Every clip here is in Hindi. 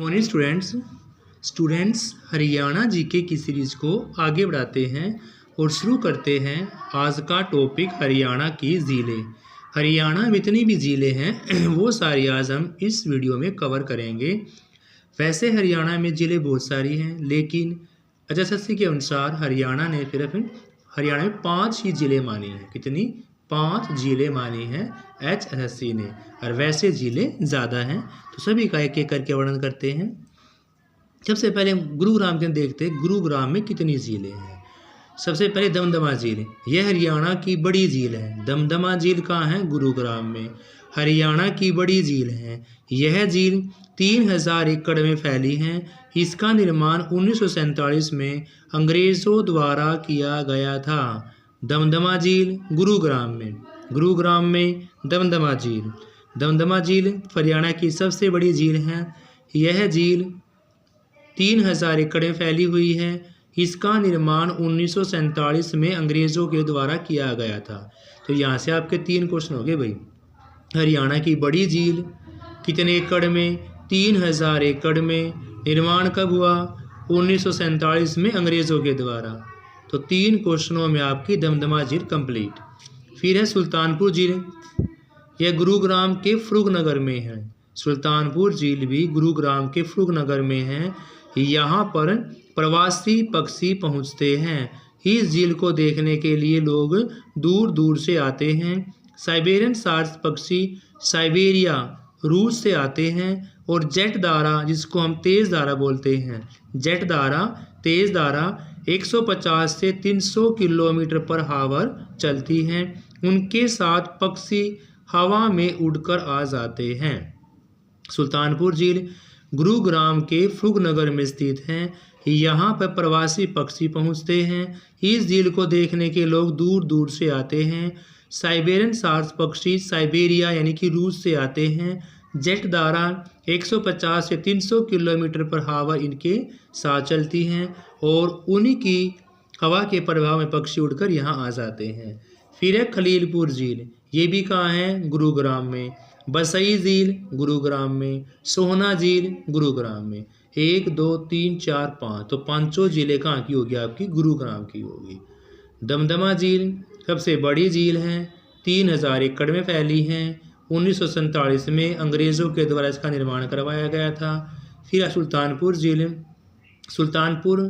मॉर्निंग स्टूडेंट्स हरियाणा जीके की सीरीज को आगे बढ़ाते हैं और शुरू करते हैं आज का टॉपिक हरियाणा की ज़िले। हरियाणा में जितनी भी ज़िले हैं वो सारी आज हम इस वीडियो में कवर करेंगे। वैसे हरियाणा में ज़िले बहुत सारी हैं, लेकिन HSSC के अनुसार हरियाणा ने सिर्फ हरियाणा में 5 ही ज़िले माने हैं। कितनी? 5 ज़िले माने हैं HSSC ने, और वैसे ज़िले ज़्यादा हैं। तो सभी का एक एक करके वर्णन करते हैं। सबसे पहले गुरुग्राम के देखते हैं, गुरुग्राम में कितनी झीलें हैं। सबसे पहले दमदमा झील, यह हरियाणा की बड़ी झील है। दमदमा झील कहाँ है? गुरुग्राम में। हरियाणा की बड़ी झील है। यह झील 3000 एकड़ में फैली है। इसका निर्माण 1947 में अंग्रेज़ों द्वारा किया गया था। दमदमा झील गुरुग्राम में दमदमा झील। दमदमा झील हरियाणा की सबसे बड़ी झील है। यह झील 3000 एकड़ में फैली हुई है। इसका निर्माण 1947 में अंग्रेज़ों के द्वारा किया गया था। तो यहाँ से आपके 3 क्वेश्चन हो गए भाई। हरियाणा की बड़ी झील कितने एकड़ में? 3000 एकड़ में। निर्माण कब हुआ? 1947 में अंग्रेज़ों के द्वारा। तो 3 क्वेश्चनों में आपकी दमदमा झील कंप्लीट। फिर है सुल्तानपुर झील, यह गुरुग्राम के फुर्गनगर में है। सुल्तानपुर झील भी गुरुग्राम के फुर्गनगर में है। यहाँ पर प्रवासी पक्षी पहुँचते हैं। इस झील को देखने के लिए लोग दूर दूर से आते हैं। साइबेरियन सार्स पक्षी साइबेरिया रूस से आते हैं। और जेट धारा, जिसको हम तेज़ धारा बोलते हैं, जेट धारा, तेज़ धारा 150 से 300 किलोमीटर पर आवर चलती हैं। उनके साथ पक्षी हवा में उड़कर आ जाते हैं। सुल्तानपुर झील गुरुग्राम के फुर्गनगर में स्थित है। यहाँ पर प्रवासी पक्षी पहुँचते हैं। इस झील को देखने के लोग दूर दूर से आते हैं। साइबेरियन सार्स पक्षी साइबेरिया यानी कि रूस से आते हैं। जेट धारा 150 से 300 किलोमीटर पर आवर इनके साथ चलती हैं और उन्हीं की हवा के प्रभाव में पक्षी उड़कर यहाँ आ जाते हैं। फिर है खलीलपुर झील, ये भी कहाँ है? गुरुग्राम में। बसई झील गुरुग्राम में। सोहना झील गुरुग्राम में। 1 2 3 4 5, तो 5 झीलें कहाँ की होगी? आपकी गुरुग्राम की होगी। दमदमा झील सबसे बड़ी झील है। 3000 एकड़ में फैली है। 1947 में अंग्रेज़ों के द्वारा इसका निर्माण करवाया गया था। फिर सुल्तानपुर झील, सुल्तानपुर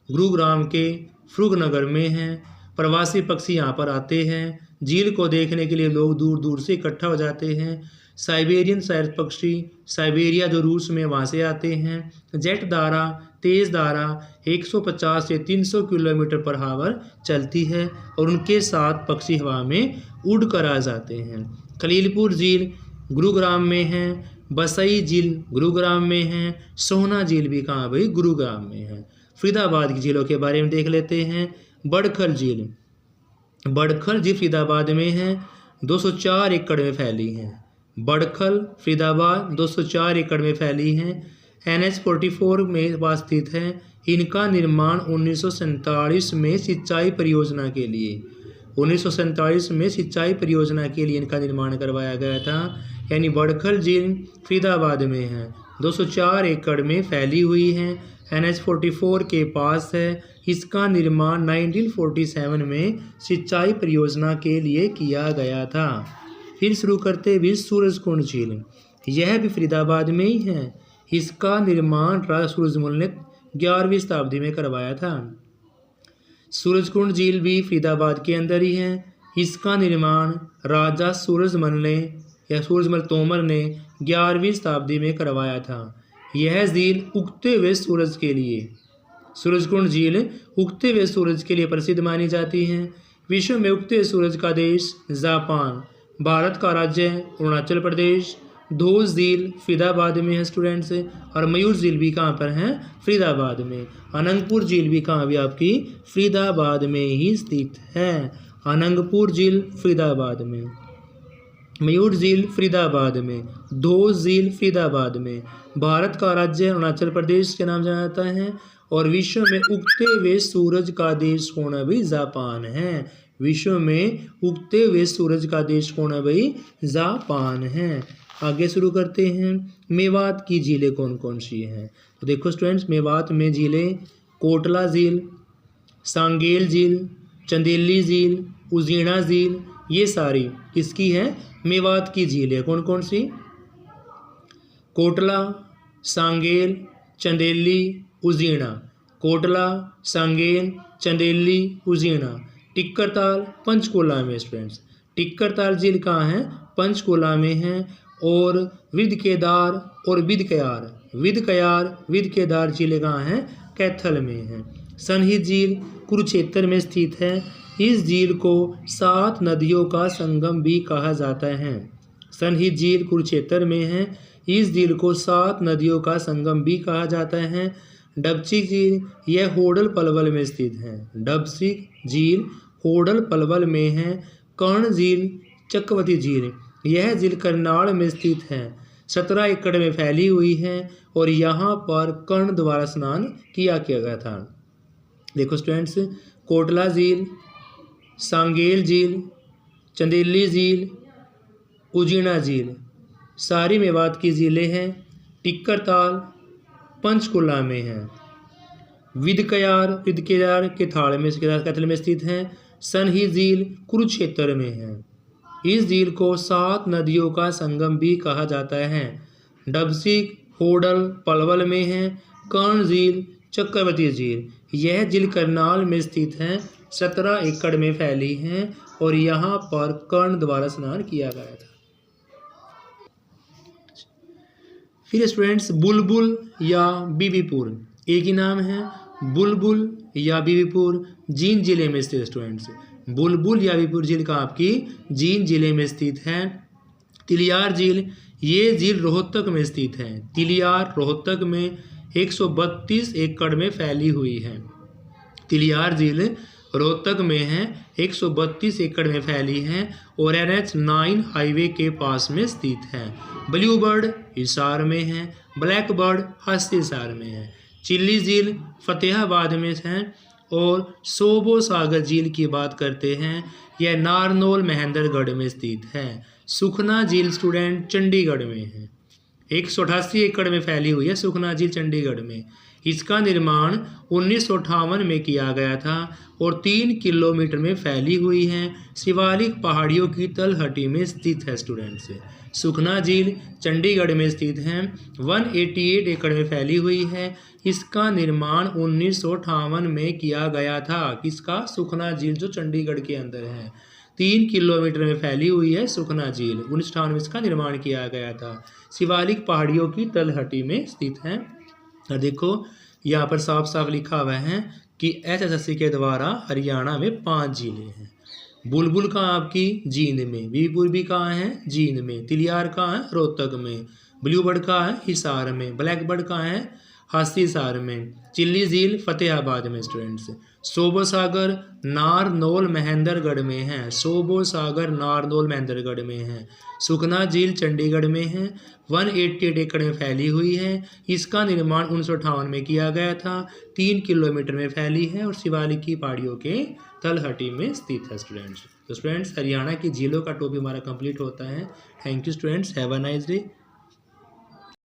गुरुग्राम के फुर्गनगर में है। प्रवासी पक्षी यहाँ पर आते हैं। झील को देखने के लिए लोग दूर दूर से इकट्ठा हो जाते हैं। साइबेरियन सार्स पक्षी साइबेरिया जो रूस में, वहाँ से आते हैं। जेट धारा, तेज़ धारा 150 से 300 किलोमीटर पर आवर चलती है और उनके साथ पक्षी हवा में उड़ कर आ जाते हैं। खलीलपुर झील गुरुग्राम में है। बसई झील गुरुग्राम में है। सोहना झील भी कहाँ भाई? गुरुग्राम में है। फरीदाबाद की झीलों के बारे में देख लेते हैं। बड़खल झील, बड़खल झील फरीदाबाद में है। 204 एकड़ में फैली है। बड़खल फरीदाबाद 204 एकड़ में फैली है। NH 44 में स्थित है। इनका निर्माण 1947 में सिंचाई परियोजना के लिए 1947 में सिंचाई परियोजना के लिए इनका निर्माण करवाया गया था। यानी बड़खल झील फरीदाबाद में है। 204 एकड़ में फैली हुई है। NH 44 के पास है। इसका निर्माण 1947 में सिंचाई परियोजना के लिए किया गया था। फिर शुरू करते हुए सूरजकुंड झील, यह भी फरीदाबाद में ही है। इसका निर्माण राजा सूरजमल ने 11वीं शताब्दी में करवाया था। सूरजकुंड झील भी फरीदाबाद के अंदर ही है। इसका निर्माण राजा सूरजमल तोमर ने 11वीं शताब्दी में करवाया था। यह झील उगते हुए सूरज के लिए, सूरजकुंड झील उगते हुए सूरज के लिए प्रसिद्ध मानी जाती है। विश्व में उगते हुए सूरज का देश जापान, भारत का राज्य अरुणाचल प्रदेश। धोस झील फरीदाबाद में है स्टूडेंट्स। और मयूर झील भी कहाँ पर है? फरीदाबाद में। अनंगपुर झील भी कहाँ भी आपकी? फरीदाबाद में ही स्थित है। अनंगपुर झील फरीदाबाद में। मयूर झील फरीदाबाद में। धोस झील फरीदाबाद में। भारत का राज्य अरुणाचल प्रदेश के नाम जाना जाता है। और विश्व में उगते हुए सूरज का देश कौन है भाई? जापान है। विश्व में उगते हुए सूरज का देश कौन है भाई? जापान है। आगे शुरू करते हैं। मेवात की झीलें कौन कौन सी हैं? तो देखो स्टूडेंट्स, मेवात में झीलें कोटला झील, सांगेल झील, चंदेली झील, उजीना झील, ये सारी किसकी है? मेवात की झीलें। कौन कौन सी? कोटला, सांगेल, चंदेली, उजीना। कोटला, सांगेल, चंदेली, उजीना। टिक्कर ताल पंचकुला में स्टूडेंट्स। टिक्कर ताल झील कहाँ है? पंचकुला में है। और विद केदार और विद कयार विद केदार झीलें कहाँ हैं? कैथल में है। सनहित झील कुरुक्षेत्र में स्थित है। इस झील को 7 नदियों का संगम भी कहा जाता है। सनहित झील कुरुक्षेत्र में है। इस झील को 7 नदियों का संगम भी कहा जाता है। डबसिक झील यह होडल पलवल में स्थित है। डबसिक झील होडल पलवल में है। कर्ण झील चक्रवती झील यह झील करनाल में स्थित है। 17 एकड़ में फैली हुई है और यहाँ पर कर्ण द्वारा स्नान किया गया था। देखो स्टूडेंट्स, कोटला झील, सांगेल झील, चंदेली झील, उजीना झील सारी मेवात की झीलें हैं। टिक्कर ताल पंचकुला में है। विद केदार के थाल में कैथल में स्थित है। सनहित झील कुरुक्षेत्र में है। इस झील को 7 नदियों का संगम भी कहा जाता है। डबसिक होडल पलवल में है। कर्ण झील चक्रवती झील यह झील करनाल में स्थित है। 17 एकड़ में फैली है और यहाँ पर कर्ण द्वारा स्नान किया गया था। फिर स्टूडेंट्स, बुलबुल या बीबीपुर एक ही नाम है। बुलबुल या बीबीपुर जींद जिले में स्थित स्टूडेंट्स। बुलबुल या बीबीपुर झील का आपकी जींद जिले में स्थित है। तिलियार झील ये झील रोहतक में स्थित है। तिलियार रोहतक में 132 एकड़ में फैली हुई है। तिलियार झील रोहतक में है, 132 एकड़ में फैली है और NH9 हाईवे के पास में स्थित है। ब्लू बर्ड हिसार में है। ब्लैक बर्ड हिसार में है। चिल्ली झील फतेहाबाद में है। और सोबो सागर झील की बात करते हैं, यह नारनौल महेंद्रगढ़ में स्थित है। सुखना झील स्टूडेंट चंडीगढ़ में है। 188 एकड़ में फैली हुई है सुखना झील चंडीगढ़ में। इसका निर्माण 1958 में किया गया था और 3 किलोमीटर में फैली हुई है। शिवालिक पहाड़ियों की तलहटी में स्थित है स्टूडेंट्स। सुखना झील चंडीगढ़ में स्थित है। 188 एकड़ में फैली हुई है। इसका निर्माण 1958 में किया गया था। किसका? सुखना झील जो चंडीगढ़ के अंदर है। 3 किलोमीटर में फैली हुई है सुखना झील। 1958 में इसका निर्माण किया गया था। शिवालिक पहाड़ियों की तलहटी में स्थित है। और देखो यहाँ पर साफ साफ लिखा हुआ है कि SSSC के द्वारा हरियाणा में 5 झीलें हैं। बुलबुल कहाँ? आपकी जींद में। बीबीपुर भी कहाँ है? जींद में। तिलियार कहाँ है? रोहतक में। ब्लू बर्ड कहाँ है? हिसार में। ब्लैक बर्ड कहाँ है? हिसार में। चिल्ली झील फतेहाबाद में स्टूडेंट्स। सोबो सागर नारनौल महेंद्रगढ़ में है। सोबो सागर नारनौल महेंद्रगढ़ में है। सुखना झील चंडीगढ़ में है। 188 एकड़ में फैली हुई है। इसका निर्माण 1958 में किया गया था। 3 किलोमीटर में फैली है और शिवालिक की पहाड़ियों के तलहटी में स्थित है स्टूडेंट्स। तो स्टूडेंट्स, हरियाणा की झीलों का टॉपिक हमारा कंप्लीट होता है। Thank you students, have a nice day.